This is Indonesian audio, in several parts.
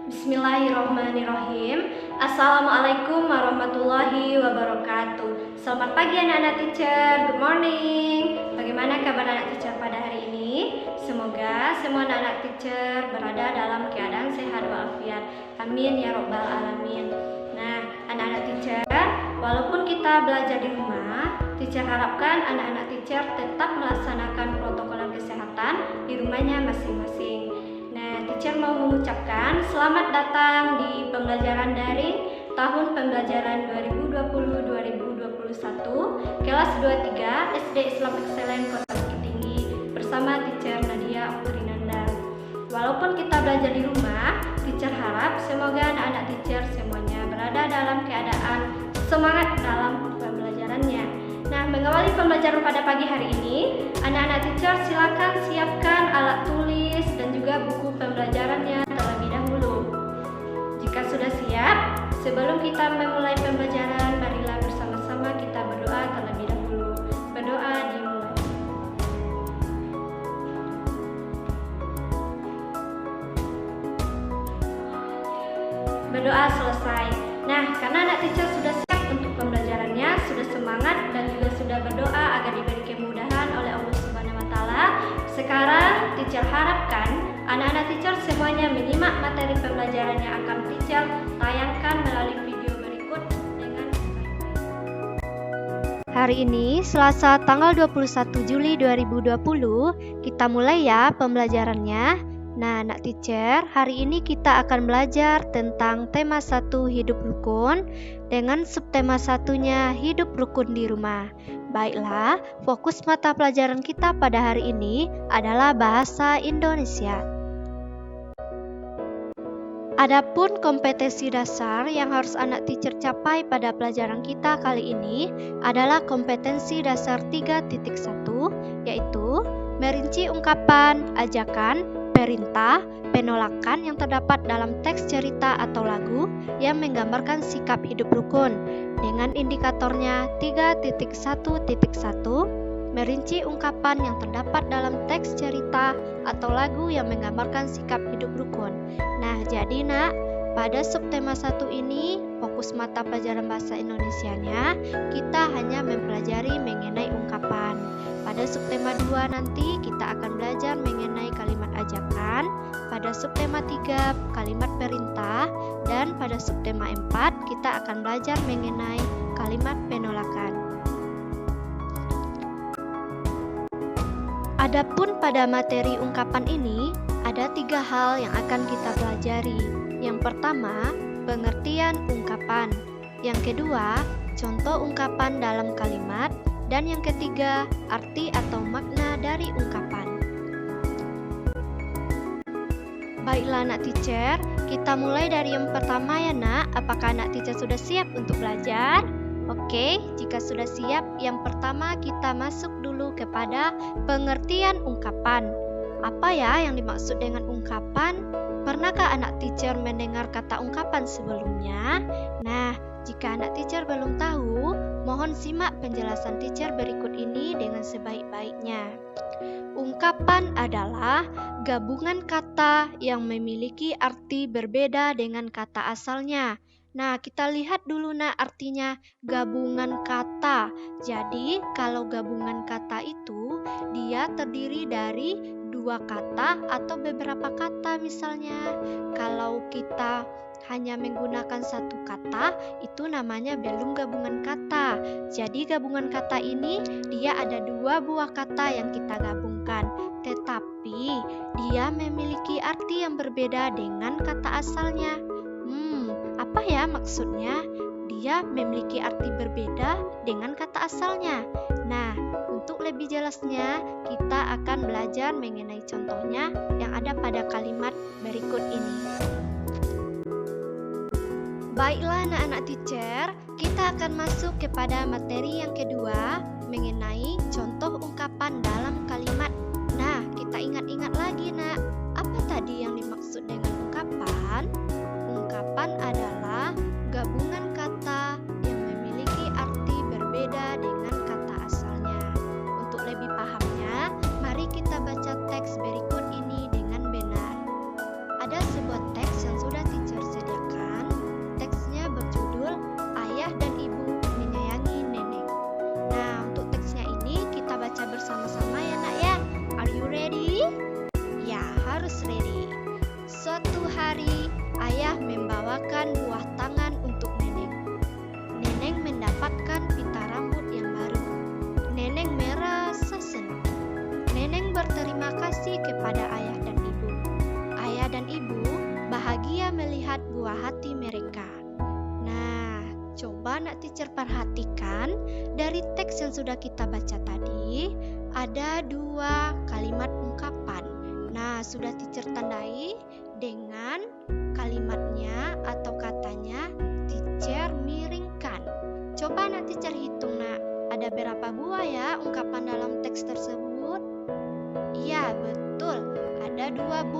Bismillahirrahmanirrahim. Assalamualaikum warahmatullahi wabarakatuh. Selamat pagi anak-anak teacher. Good morning. Bagaimana kabar anak teacher pada hari ini? Semoga semua anak-anak teacher berada dalam keadaan sehat walafiat. Amin ya robbal alamin. Nah, anak-anak teacher, walaupun kita belajar di rumah, teacher harapkan anak-anak teacher tetap melaksanakan protokol kesehatan di rumahnya masing-masing. Nah, teacher mau mengucapkan selamat datang di pembelajaran daring tahun pembelajaran 2020-2021 kelas 23 SD Islam Excellent Kota Bukit Tinggi bersama teacher Nadia Okturinanda. Walaupun kita belajar di rumah, teacher harap semoga anak-anak teacher semuanya berada dalam keadaan semangat dalam pembelajarannya. Nah, mengawali pembelajaran pada pagi hari ini, anak-anak teacher silakan siapkan alat tulis dan juga buku pembelajarannya terlebih dahulu. Jika sudah siap, sebelum kita memulai pembelajaran, marilah bersama-sama kita berdoa terlebih dahulu. Berdoa dimulai. Berdoa selesai. Nah, karena anak teacher sudah siap untuk pembelajarannya, sudah semangat dan juga sudah berdoa agar diberi kemudahan oleh Allah Subhanahu wa taala. Sekarang teacher harapkan anak-anak teacher semuanya menyimak materi pembelajaran yang akan teacher tayangkan melalui video berikut dengan Hari ini, Selasa tanggal 21 Juli 2020, kita mulai ya pembelajarannya. Nah, anak teacher, hari ini kita akan belajar tentang tema 1 hidup rukun dengan subtema satunya hidup rukun di rumah. Baiklah, fokus mata pelajaran kita pada hari ini adalah bahasa Indonesia. Adapun kompetensi dasar yang harus anak teacher capai pada pelajaran kita kali ini adalah kompetensi dasar 3.1, yaitu merinci ungkapan, ajakan, perintah, penolakan yang terdapat dalam teks cerita atau lagu yang menggambarkan sikap hidup rukun dengan indikatornya 3.1.1, merinci ungkapan yang terdapat dalam teks cerita atau lagu yang menggambarkan sikap hidup rukun. Nah, jadi nak, pada subtema 1 ini, fokus mata pelajaran bahasa Indonesianya, kita hanya mempelajari mengenai ungkapan. Pada subtema 2 nanti, kita akan belajar mengenai kalimat ajakan, pada subtema 3, kalimat perintah, dan pada subtema 4, kita akan belajar mengenai kalimat penolakan. Adapun pada materi ungkapan ini, ada 3 hal yang akan kita pelajari. Yang pertama, pengertian ungkapan. Yang kedua, contoh ungkapan dalam kalimat. Dan yang ketiga, arti atau makna dari ungkapan. Baiklah anak teacher, kita mulai dari yang pertama ya nak. Apakah anak teacher sudah siap untuk belajar? Oke, jika sudah siap, yang pertama kita masuk dulu kepada pengertian ungkapan. Apa ya yang dimaksud dengan ungkapan? Pernahkah anak teacher mendengar kata ungkapan sebelumnya? Nah, jika anak teacher belum tahu, mohon simak penjelasan teacher berikut ini dengan sebaik-baiknya. Ungkapan adalah gabungan kata yang memiliki arti berbeda dengan kata asalnya. Nah, kita lihat dulu nak artinya gabungan kata. Jadi, kalau gabungan kata itu, dia terdiri dari 2 kata atau beberapa kata misalnya. Kalau kita hanya menggunakan 1 kata, itu namanya belum gabungan kata. Jadi gabungan kata ini dia ada 2 buah kata yang kita gabungkan, tetapi dia memiliki arti yang berbeda dengan kata asalnya. Apa ya maksudnya? Dia memiliki arti berbeda dengan kata asalnya. Nah, untuk lebih jelasnya, kita akan belajar mengenai contohnya yang ada pada kalimat berikut ini. Baiklah anak-anak teacher, kita akan masuk kepada materi yang kedua mengenai contoh ungkapan dalam kalimat. Nah, kita ingat-ingat lagi nak, apa tadi yang dimaksud dengan ungkapan? Ungkapan adalah gabungan kata yang memiliki arti berbeda dengan kata asalnya. Untuk lebih pahamnya, mari kita baca teks berikut ini dengan benar. Ada sebuah teks yang sudah Suatu hari, ayah membawakan buah tangan untuk Neneng. Neneng mendapatkan pita rambut yang baru. Neneng merasa senang. Neneng berterima kasih kepada ayah dan ibu. Ayah dan ibu bahagia melihat buah hati mereka. Nah, coba nak teacher perhatikan dari teks yang sudah kita baca tadi, ada 2 kalimat ungkapan. Nah, sudah teacher tandai dengan kalimatnya atau katanya teacher miringkan. Coba nak teacher hitung nak, ada berapa buah ya ungkapan dalam teks tersebut? Iya, betul. Ada 2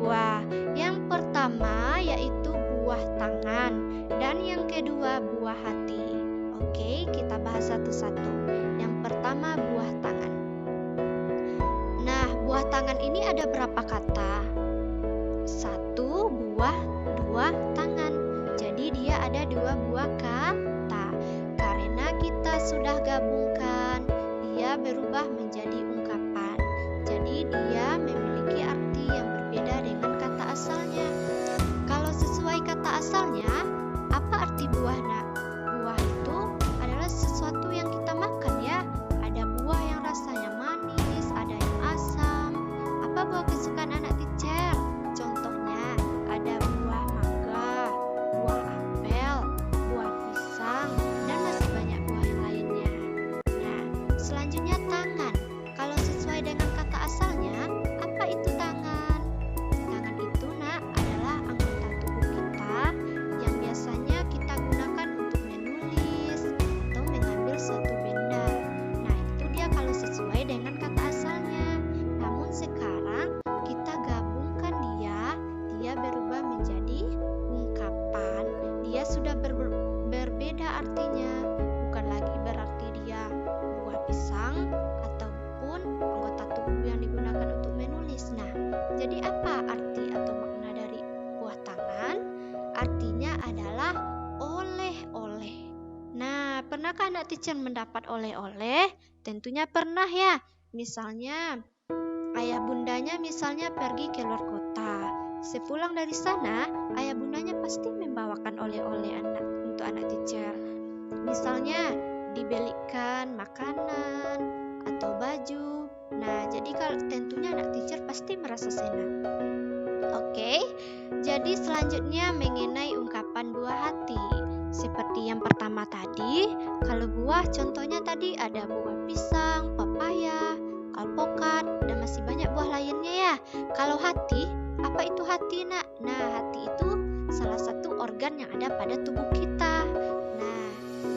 buah. Yang pertama yaitu buah tangan dan yang kedua buah hati. Oke, kita bahas satu-satu. Yang pertama buah tangan. Nah, buah tangan ini ada berapa kata? 1 buah, 2 tangan. Jadi dia ada 2 buah kata. Karena kita sudah gabungkan, dia berubah menjadi ungkapan. Jadi dia memiliki arti yang berbeda dengan kata asalnya. Kalau sesuai kata asalnya, apa arti buah nak? Buah itu adalah sesuatu yang kita makan ya. Ada buah yang rasanya manis, ada yang asam. Apa buah kesukaan anak teacher? Contohnya ada buah mangga, buah apel, buah pisang, dan masih banyak buah yang lainnya. Nah, selanjutnya tangan. Kalau sesuai dengan kata asalnya, apa itu tangan? Tangan itu nak adalah anggota tubuh kita yang biasanya kita gunakan untuk menulis atau mengambil suatu benda. Nah, itu dia kalau sesuai dengan kata asalnya. Namun sekarang kita gabungkan dia berubah menjadi ungkapan. Dia sudah berbeda artinya. Bukan lagi berarti dia buah pisang ataupun anggota tubuh yang digunakan untuk menulis. Nah, jadi apa arti atau makna dari buah tangan? Artinya adalah oleh-oleh. Nah, pernahkah anak teacher mendapat oleh-oleh? Tentunya pernah ya. Misalnya ayah bundanya misalnya pergi ke luar kota. Sepulang dari sana, ayah bundanya pasti membawakan oleh-oleh untuk anak teacher. Misalnya dibelikan makanan atau baju. Nah, jadi kalau tentunya anak teacher pasti merasa senang. Oke, jadi selanjutnya mengenai ungkapan buah hati. Seperti yang pertama tadi, kalau buah contohnya tadi ada buah pisang, pepaya, alpukat, dan masih banyak buah lainnya ya. Kalau hati, apa itu hati nak? Nah, hati itu salah satu organ yang ada pada tubuh kita. Nah,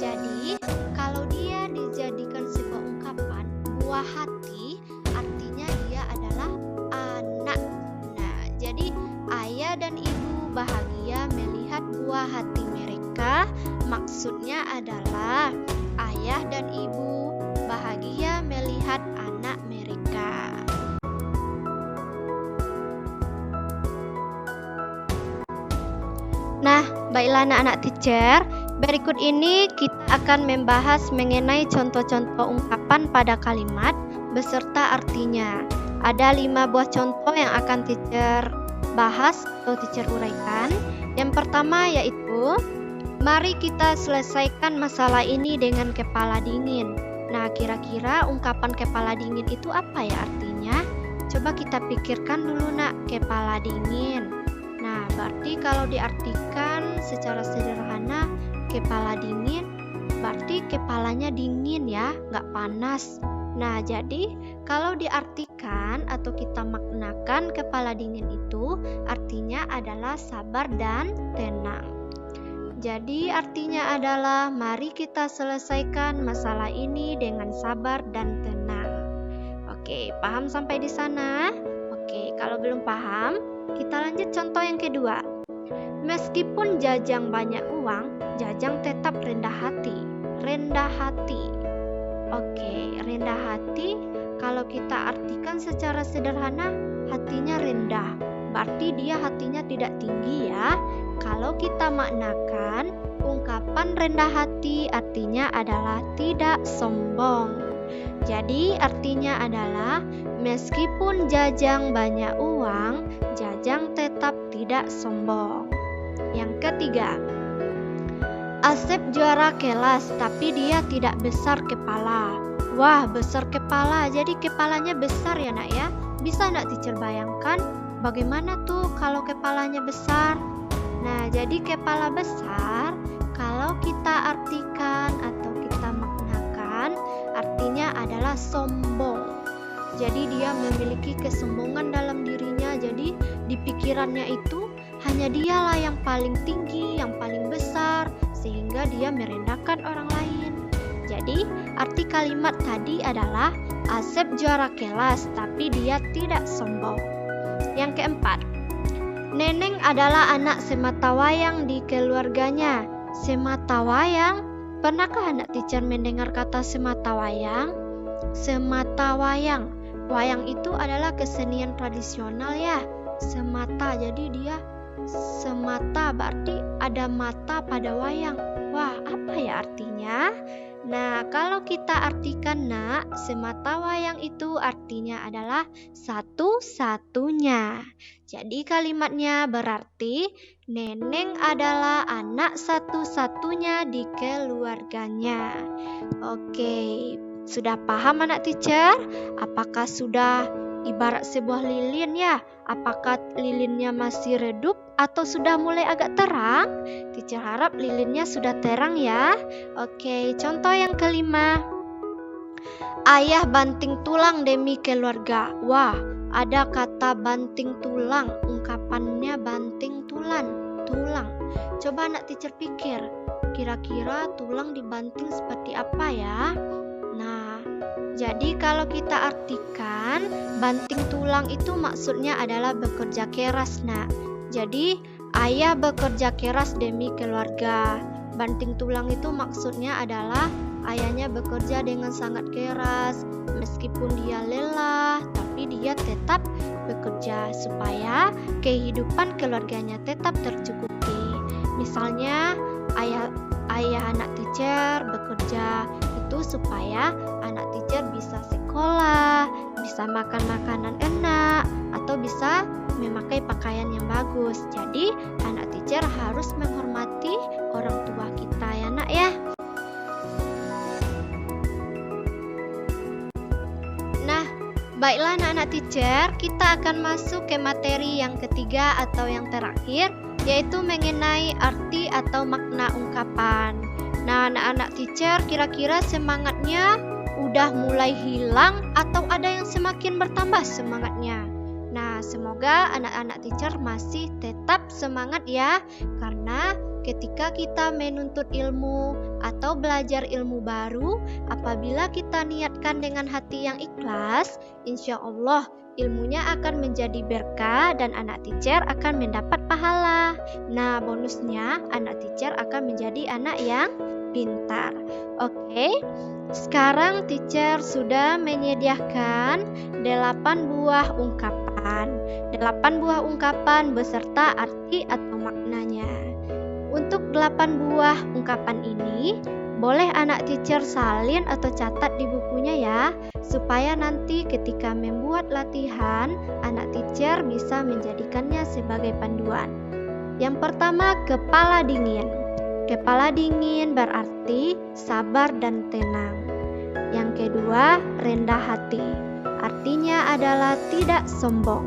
jadi kalau dia dijadikan sebuah ungkapan, buah hati, artinya dia adalah anak. Nah, jadi ayah dan ibu bahagia melihat buah hati mereka. Maksudnya adalah ayah dan ibu bahagia melihat anak mereka. Nah, baiklah anak-anak teacher, berikut ini kita akan membahas mengenai contoh-contoh ungkapan pada kalimat beserta artinya. Ada 5 buah contoh yang akan teacher bahas atau teacher uraikan. Yang pertama yaitu, mari kita selesaikan masalah ini dengan kepala dingin. Nah, kira-kira ungkapan kepala dingin itu apa ya artinya? Coba kita pikirkan dulu nak, kepala dingin. Nah, berarti kalau diartikan secara sederhana, kepala dingin berarti kepalanya dingin ya, nggak panas. Nah, jadi kalau diartikan atau kita maknakan kepala dingin itu artinya adalah sabar dan tenang. Jadi artinya adalah mari kita selesaikan masalah ini dengan sabar dan tenang. Oke, paham sampai di sana? Oke, kalau belum paham, kita lanjut contoh yang kedua. Meskipun Jajang banyak uang, Jajang tetap rendah hati. Rendah hati. Oke, rendah hati kalau kita artikan secara sederhana, hatinya rendah. Berarti dia hatinya tidak tinggi ya. Kalau kita maknakan, ungkapan rendah hati artinya adalah tidak sombong. Jadi artinya adalah meskipun Jajang banyak uang, Jajang tetap tetap tidak sombong. Yang ketiga, Asep juara kelas tapi dia tidak besar kepala. Wah, besar kepala, jadi kepalanya besar ya nak ya. Bisa nak teacher bayangkan bagaimana tuh kalau kepalanya besar? Nah, jadi kepala besar kalau kita artikan atau kita maknakan artinya adalah sombong. Jadi dia memiliki kesombongan dalam dirinya, jadi di pikirannya itu hanya dialah yang paling tinggi, yang paling besar, sehingga dia merendahkan orang lain. Jadi arti kalimat tadi adalah Asep juara kelas tapi dia tidak sombong. Yang keempat, Neneng adalah anak sematawayang di keluarganya. Sematawayang, pernahkah anak teacher mendengar kata sematawayang? Sematawayang, wayang itu adalah kesenian tradisional ya. Semata, jadi dia semata berarti ada mata pada wayang. Wah, apa ya artinya? Nah, kalau kita artikan nak, semata wayang itu artinya adalah satu-satunya. Jadi kalimatnya berarti Neneng adalah anak satu-satunya di keluarganya. Oke, sudah paham anak teacher? Apakah sudah ibarat sebuah lilin ya? Apakah lilinnya masih redup atau sudah mulai agak terang? Teacher harap lilinnya sudah terang ya. Oke, contoh yang kelima. Ayah banting tulang demi keluarga. Wah, ada kata banting tulang, ungkapannya banting tulang. Coba anak teacher pikir, kira-kira tulang dibanting seperti apa ya? Nah, jadi kalau kita artikan banting tulang itu maksudnya adalah bekerja keras nak. Jadi ayah bekerja keras demi keluarga. Banting tulang itu maksudnya adalah ayahnya bekerja dengan sangat keras. Meskipun dia lelah, tapi dia tetap bekerja supaya kehidupan keluarganya tetap tercukupi. Misalnya ayah anak teacher bekerja itu supaya anak teacher bisa sekolah, bisa makan makanan enak, atau bisa memakai pakaian yang bagus. Jadi anak teacher harus menghormati orang tua kita ya nak ya. Nah, baiklah anak-anak teacher, kita akan masuk ke materi yang ketiga atau yang terakhir, yaitu mengenai arti atau makna ungkapan. Nah, anak-anak teacher, kira-kira semangatnya udah mulai hilang atau ada yang semakin bertambah semangatnya? Nah, semoga anak-anak teacher masih tetap semangat ya, karena ketika kita menuntut ilmu atau belajar ilmu baru, apabila kita niatkan dengan hati yang ikhlas, insya Allah ilmunya akan menjadi berkah dan anak teacher akan mendapat pahala. Nah, bonusnya anak teacher akan menjadi anak yang pintar. Oke, sekarang teacher sudah menyediakan 8 buah ungkapan. 8 buah ungkapan beserta arti atau maknanya. Untuk 8 buah ungkapan ini, boleh anak teacher salin atau catat di bukunya ya, supaya nanti ketika membuat latihan, anak teacher bisa menjadikannya sebagai panduan. Yang pertama, kepala dingin. Kepala dingin berarti sabar dan tenang. Yang kedua, rendah hati. Artinya adalah tidak sombong.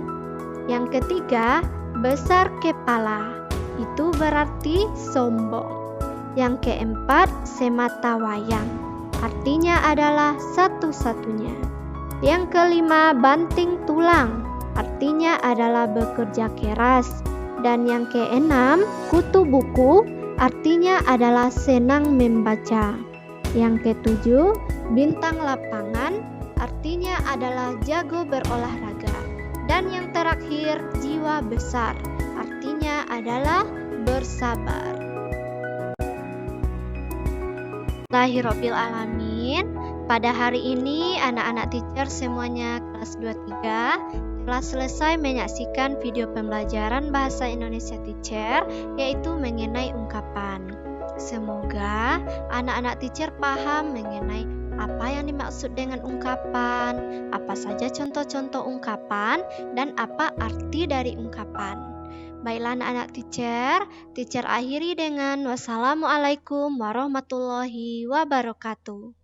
Yang ketiga, besar kepala. Itu berarti sombong. Yang keempat, semata wayang. Artinya adalah satu-satunya. Yang kelima, banting tulang. Artinya adalah bekerja keras. Dan yang keenam, kutu buku. Artinya adalah senang membaca. Yang ketujuh, bintang lapangan. Artinya adalah jago berolahraga. Dan yang terakhir, jiwa besar. Artinya adalah bersabar. Bismillahirrahmanirrahim. Pada hari ini anak-anak teacher semuanya kelas 23 telah selesai menyaksikan video pembelajaran bahasa Indonesia teacher, yaitu mengenai ungkapan. Semoga anak-anak teacher paham mengenai apa yang dimaksud dengan ungkapan, apa saja contoh-contoh ungkapan, dan apa arti dari ungkapan. Baiklah anak-anak teacher akhiri dengan wassalamualaikum warahmatullahi wabarakatuh.